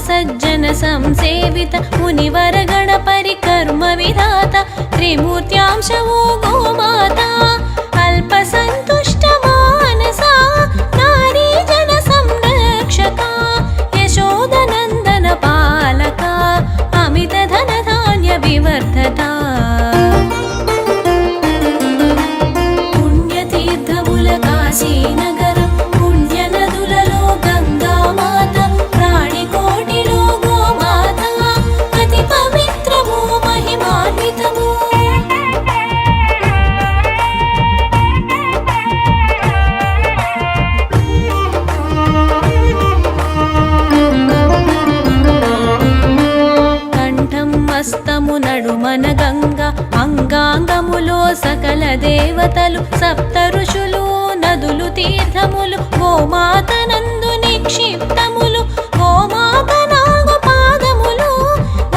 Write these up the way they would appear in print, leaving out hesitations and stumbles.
सज्जन संसेवित मुनिवर गणपरि कर्म विधाता त्रिमूर्त्यांशवो गोमाता अल्पसन्तुष्ट मानसा नारी जन संरक्षका यशोदनन्दन पालका अमित धन धान्य विवर्धता पुण्यतीर्थमुल काशीनगरं पुण्यनदुలలో गंगामाత प्राणिकोटिलो गोमाता अति पवित्रमो महिमान्वितमो హస్తము నడుమన గంగా అంగాంగములో సకల దేవతలు సప్త ఋషులు నదులు తీర్థములు గోమాత నందు నిక్షిప్తములు గోమాత నాగు పాదములు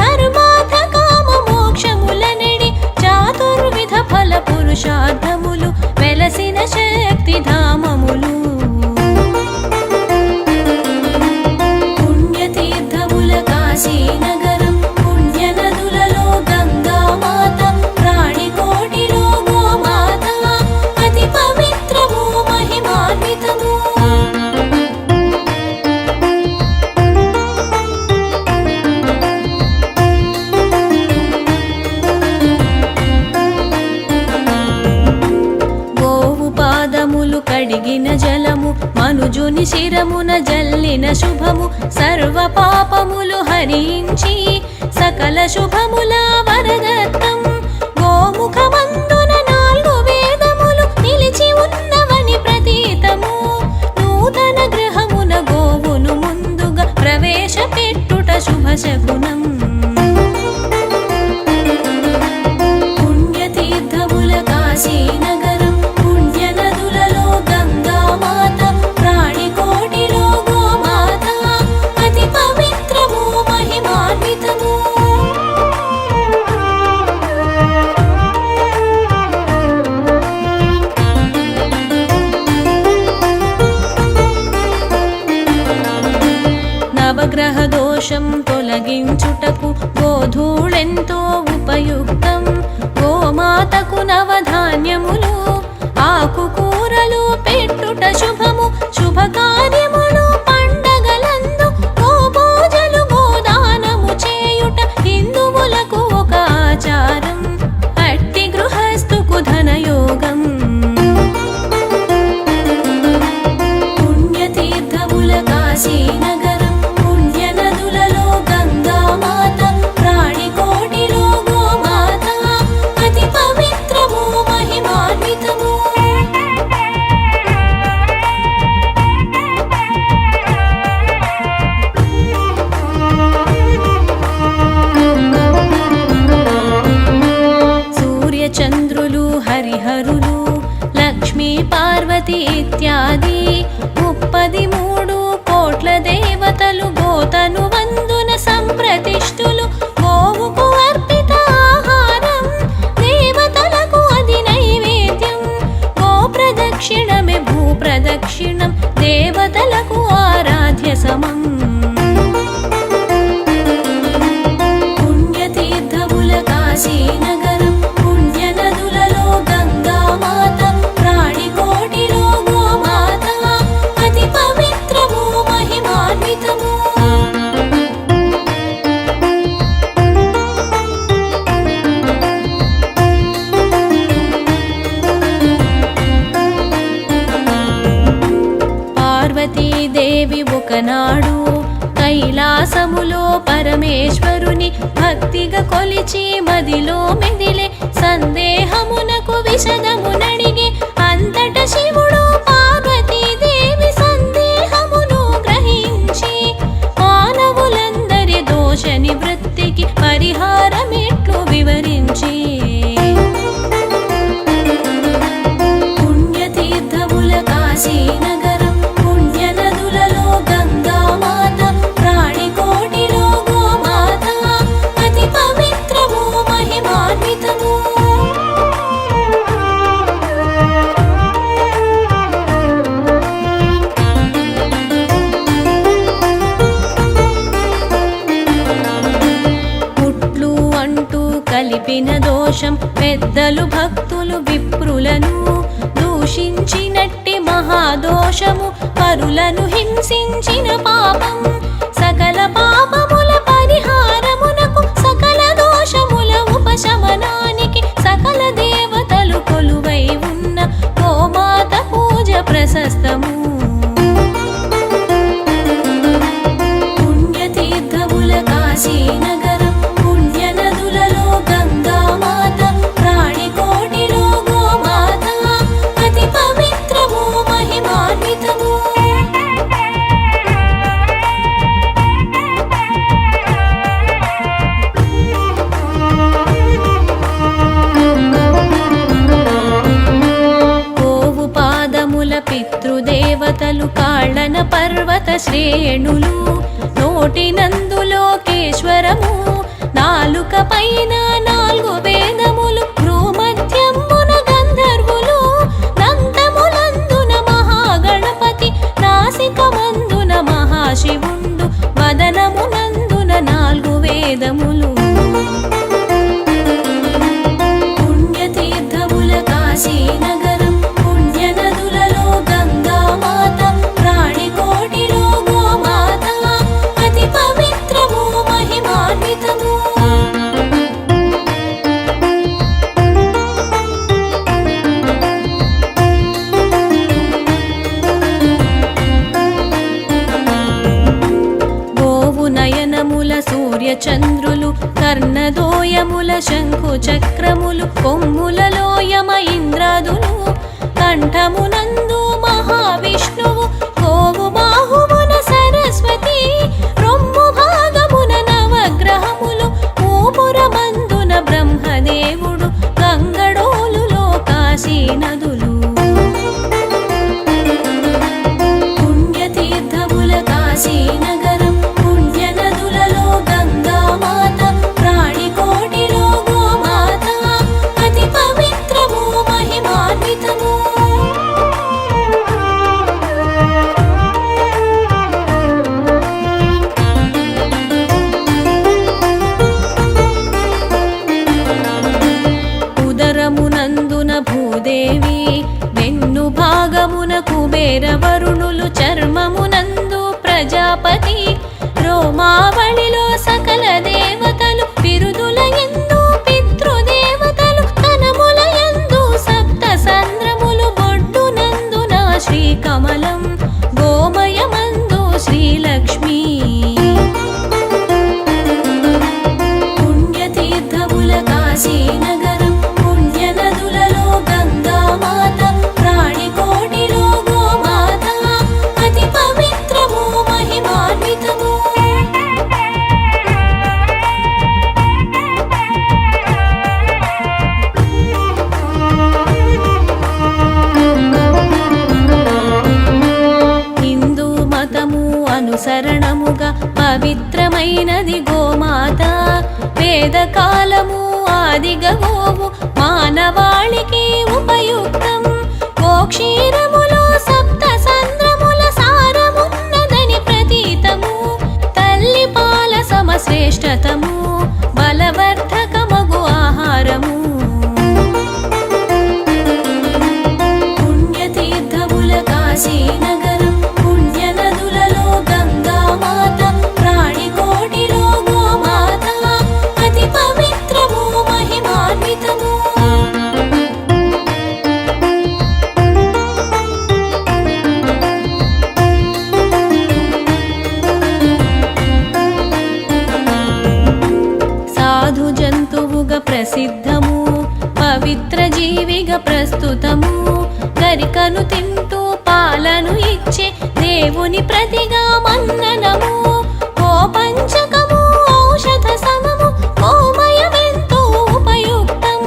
ధర్మార్థ కామ మోక్షముల నెడి చాతుర్విధ ఫల పురుషార్థములు వెలసిన శక్తి ధామములు పుణ్యతీర్థముల కాశీనగరం కడిగిన జలము మనుజుని శిరమున జల్లిన శుభము సర్వ పాపములు హరించి సకల శుభముల వరదత్తం గోముఖమందున 4 వేదములు నిలిచి ఉన్నవని ప్రతీతము నూతన గృహమున గోవును ముందుగా ప్రవేశపెట్టుట శుభశకునం పుణ్యతీర్థముల కాశీనగరం నవగ్రహ దోషం తొలగించుటకు గోధూళెంతో ఉపయుక్తం గోమాతకు నవధాన్యములు ఆకుకూరలు పెట్టుట శుభము శుభకార్యములు పండగలందు గోపూజలు గోదానము చేయుట హిందువులకు ఒక ఆచారం అట్టి గృహస్థుకు ధనయోగం పుణ్యతీర్థముల కాశీనగరం చంద్రులు హరిహరులు లక్ష్మీ పార్వతి ఇత్యాది 33 కోట్ల దేవతలు గోతను వందున సంప్రతిష్ఠులు గోవుకు అర్పిత ఆహారం దేవతలకు అది నైవేద్యం గో ప్రదక్షిణమే భూ ప్రదక్షిణం దేవతలకు ఆరాధ్య సమం పుణ్యతీర్థముల కాశీనగరం పార్వతీదేవి ఒకనాడు కైలాసములో పరమేశ్వరుని భక్తిగా కొలిచి మదిలో మెదిలే సందేహమునకు విషదమునడిగే అంతట శివుడు పార్వతీదేవి సందేహమును గ్రహించి మానవులందరి దోష నివృత్తికి పరిహారమెట్లు వివరించి పుణ్యతీర్థముల కాశీనగరం పుణ్యనదులలో గంగామాత ప్రాణికోటిలో గోమాత అతి పవిత్రము మహిమాన్వితము మొదలు భక్తులు విప్రులను దూషించినట్టి మహాదోషము, పరులను హింసించిన పాపం, సకల పాపముల పరిహారమునకు, సకల దోషముల ఉపశమనానికి సకల దేవతలు కొలువై ఉన్న గోమాత పూజ ప్రశస్తము. పుణ్యతీర్థముల కాశీనగరం, పుణ్యనదులలో గంగామాత, ప్రాణికోటిలో గోమాత, అతి పవిత్రము మహిమాన్వితము. గోవు పాదముల పితృదేవతలు, కాళ్ళన పర్వత శ్రేణులు, నోటినందు లోకేశ్వరము, నాలుక పైన 4 వేదములు, భ్రూమధ్యమున గంధర్వులు, దంతములందున మహాగణపతి, నాసికమందున మహాశివుండు, వదనమునందున 4 వేదములు. పుణ్యతీర్థముల కాశీనగరం, పుణ్యనదులలో గంగామాత, ప్రాణికోటిలో గోమాత, అతి పవిత్రము మహిమాన్వితము. గోవు నయనముల సూర్యచంద్రులు, కర్ణదోయముల శంఖు చక్రములు, కొమ్ములలో యమ ఇంద్రాదులు, కంఠమునందు మహావిష్ణువు, గోవు బాహువున సరస్వతి, రొమ్ము భాగమున నవగ్రహములు, మూపురమందున బ్రహ్మదేవుడు, గంగడోలులో కాశీ నదులు. పుణ్యతీర్థముల కాశీనగరం, పుణ్యనదులలో గంగామాత, ప్రాణికోటిలో గోమాత, అతి పవిత్రము మహిమాన్వితము. ఉదరమునందున భూదేవి, వెన్ను భాగమున కుబేర వరుణులు, చర్మమునందు ప్రజాపతి, రోమావళిలో సకల దేవతలు, బిరుదుల యందు పితృదేవతలు, కనముల యందు సప్త సంద్రములు, బొడ్డునందున శ్రీకమలం, గోమయమందు శ్రీలక్ష్మి. పుణ్యతీర్థముల కాశీనగరం, పుణ్యనదులలో గంగామాత, ప్రాణికోటిలో గోమాత, అతి పవిత్రము మహిమాన్వితము. హిందూ మతము అనుసరణముగా పవిత్రమైనది గోమాత, వేదకాలము ఆదిగా గోవు మానవాళికి ఉపయుక్తం, గోక్షీరములో సప్త సంద్రముల సారమున్నదని ప్రతీతము, తల్లి పాల సమశ్రేష్టతము, బలవర్ధకమగు ఆహారము. పుణ్యతీర్థముల కాశీనగరం, పుణ్యనదులలో గంగామాత, ప్రాణికోటిలో గోమాత, అతి పవిత్రము మహిమాన్వితము. సాధు జంతువుగా ప్రసిద్ధము, పవిత్ర జీవిగా ప్రస్తుతము, గరికను తింటూ పాలను ఇచ్చే దేవుని ప్రతిగా మన్ననము, గోపంచకము ఔషధ సమము, గోమయమెంతో ఉపయుక్తం,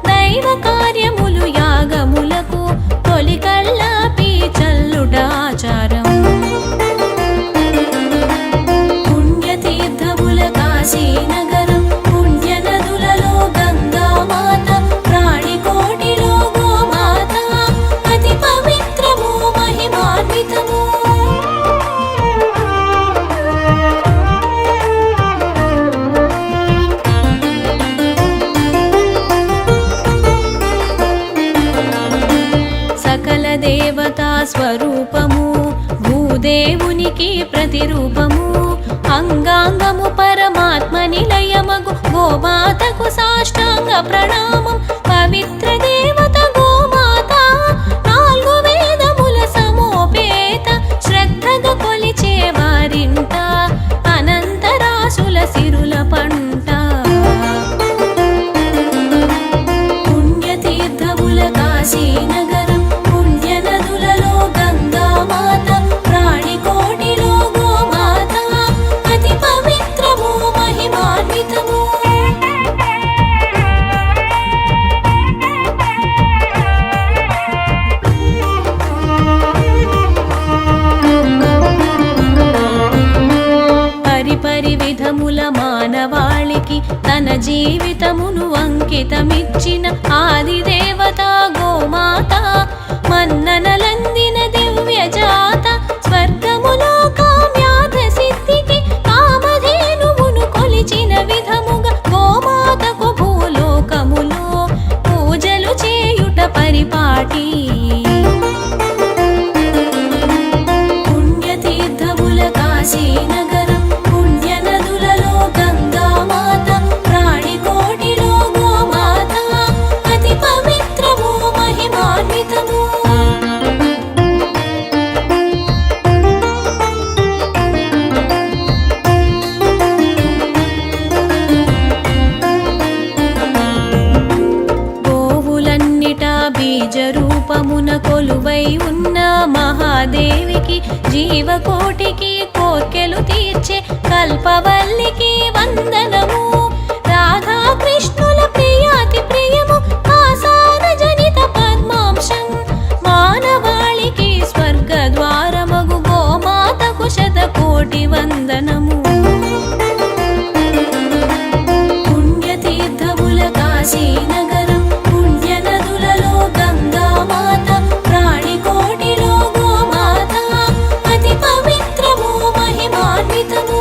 దైవ కార్యములు యాగములకు తొలి కళ్ళాపి చల్లుట ఆచారం. పుణ్యతీర్థముల కాశీనగరం, పుణ్యనదులలో గంగామాత, ప్రాణికోటిలో గోమాత, అతి పవిత్రము మహిమాన్వితము. పరదేవతా స్వరూపము, భూదేవునికి ప్రతిరూపము, అంగాంగము పరమాత్మ నిలయమగు గోమాతకు సాష్టాంగ ప్రణామం. పవిత్ర దేవత గోమాత, నాలుగు వేదముల సమోపేత, శ్రద్ధగా కొలిచే వారింట అనంతరాశుల సిరుల పంట. పుణ్యతీర్థముల కాశీనగరం, పుణ్యనదులలో గంగామాత, ప్రాణికోటిలో గోమాత, అతి పవిత్రము మహిమాన్వితము. పరిపరి విధముల మానవాళికి తన జీవితమును అంకితమిచ్చిన ఆదిదేవత గోమాత, మన్ననలందిన దివ్య జాత, స్వర్గములో కామ్యార్థ సిద్ధికి కామధేనువును కొలిచిన విధముగా గోమాతకు భూలోకములో పూజలు చేయుట పరిపాటి. పుణ్యతీర్థముల కాశీనగరం, పుణ్యనదులలో గంగామాత, ప్రాణికోటిలో గోమాత, అతి పవిత్రము మహిమాన్వితము. గోవులన్నిటా బీజరూపమున కొలువై ఉన్న మహాదేవికి, జీవకోటికి కోర్కెలు తీర్చే కల్పవల్లికి వందనము. రాధాకృష్ణుల ప్రియాతి ప్రియము, కాసార జనిత పద్మాంశం, మానవాళికి స్వర్గద్వారమగు గోమాతకు శతకోటి వందనము. పుణ్యతీర్థముల కాశీనగరం, పుణ్యనదులలో గంగామాత, ప్రాణికోటిలో గోమాత, అతి పవిత్రము మహిమాన్వితము.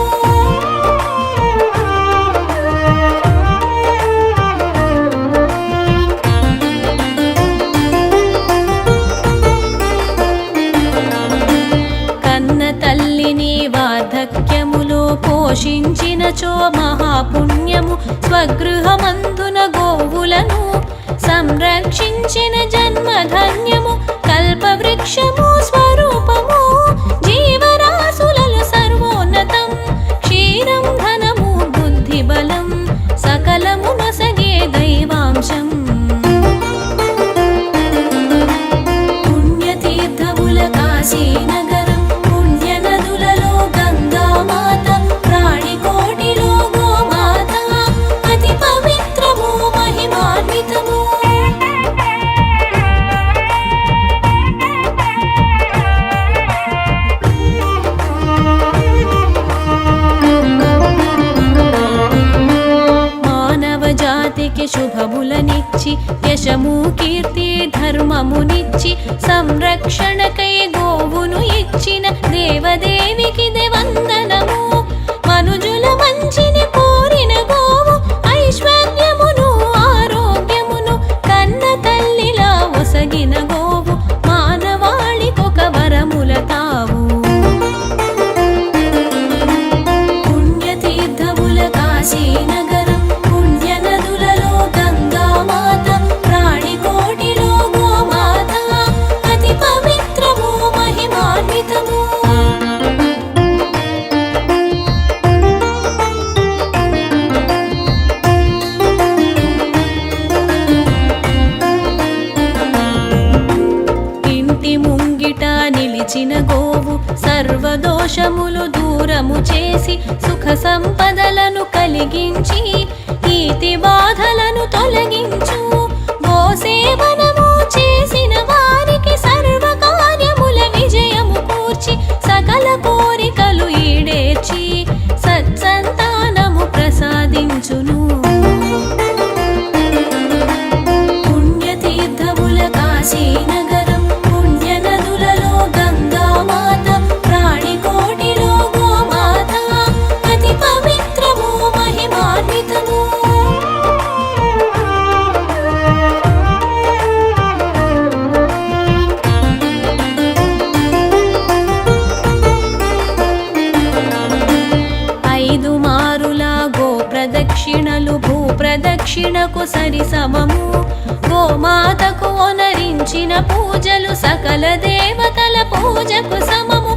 కన్న తల్లిని వార్ధక్యములో పోషించినచో మహాపుణ్యము, స్వగృహమందున గోవులను సంరక్షించిన జన్మధన్యము, కల్పవృక్షము స్వరూపము, జీవరాశులలో సర్వోన్నతం, క్షీరం ధనము బుద్ధి బలం, సకలము నొసగే దైవాంశం. పుణ్యతీర్థముల కాశీనగరం, పుణ్యనదులలో గంగామాత, ప్రాణికోటిలో గోమాత, అతి పవిత్రము మహిమాన్వితము. మానవ జాతికి శుభములనిచ్చి, యశము కీర్తి ధర్మమునిచ్చి, సంరక్షణకై గోవును ఇచ్చిన దేవదేవికి వందనము. మనుజుల మంచిని కోరిన గోవు, ఐశ్వర్యమును ఆరోగ్యమును కన్న తల్లిలా ఒసగిన గోవు, మానవాళికొక వరముల తావు. పుణ్యతీర్థముల కాశీనగరం, పుణ్యనదులలో గంగామాత, ప్రాణికోటిలో గోమాత, అతి పవిత్రము మహిమాన్వితము. ఇంటి ముంగిట నిలిచిన గోవు, సర్వదోషములు దూరము చేసి, సుఖ సంపదలను కలిగించి, ఈతి బాధలను తొలగించు. గోసేవనము చేసిన వారికి సర్వకార్యముల విజయము కూర్చి, సకల కోరికలు ఈడేర్చి, సత్సంతానము ప్రసాదించును. పుణ్యతీర్థముల కాశీనగరం, పుణ్యనదులలో గంగామాత, ప్రాణికోటిలో గోమాత, అతి పవిత్రము మహిమాన్వితము. దక్షిణకు సరి సమము. గోమాతకు ఒనరించిన పూజలు సకల దేవతల పూజకు సమము.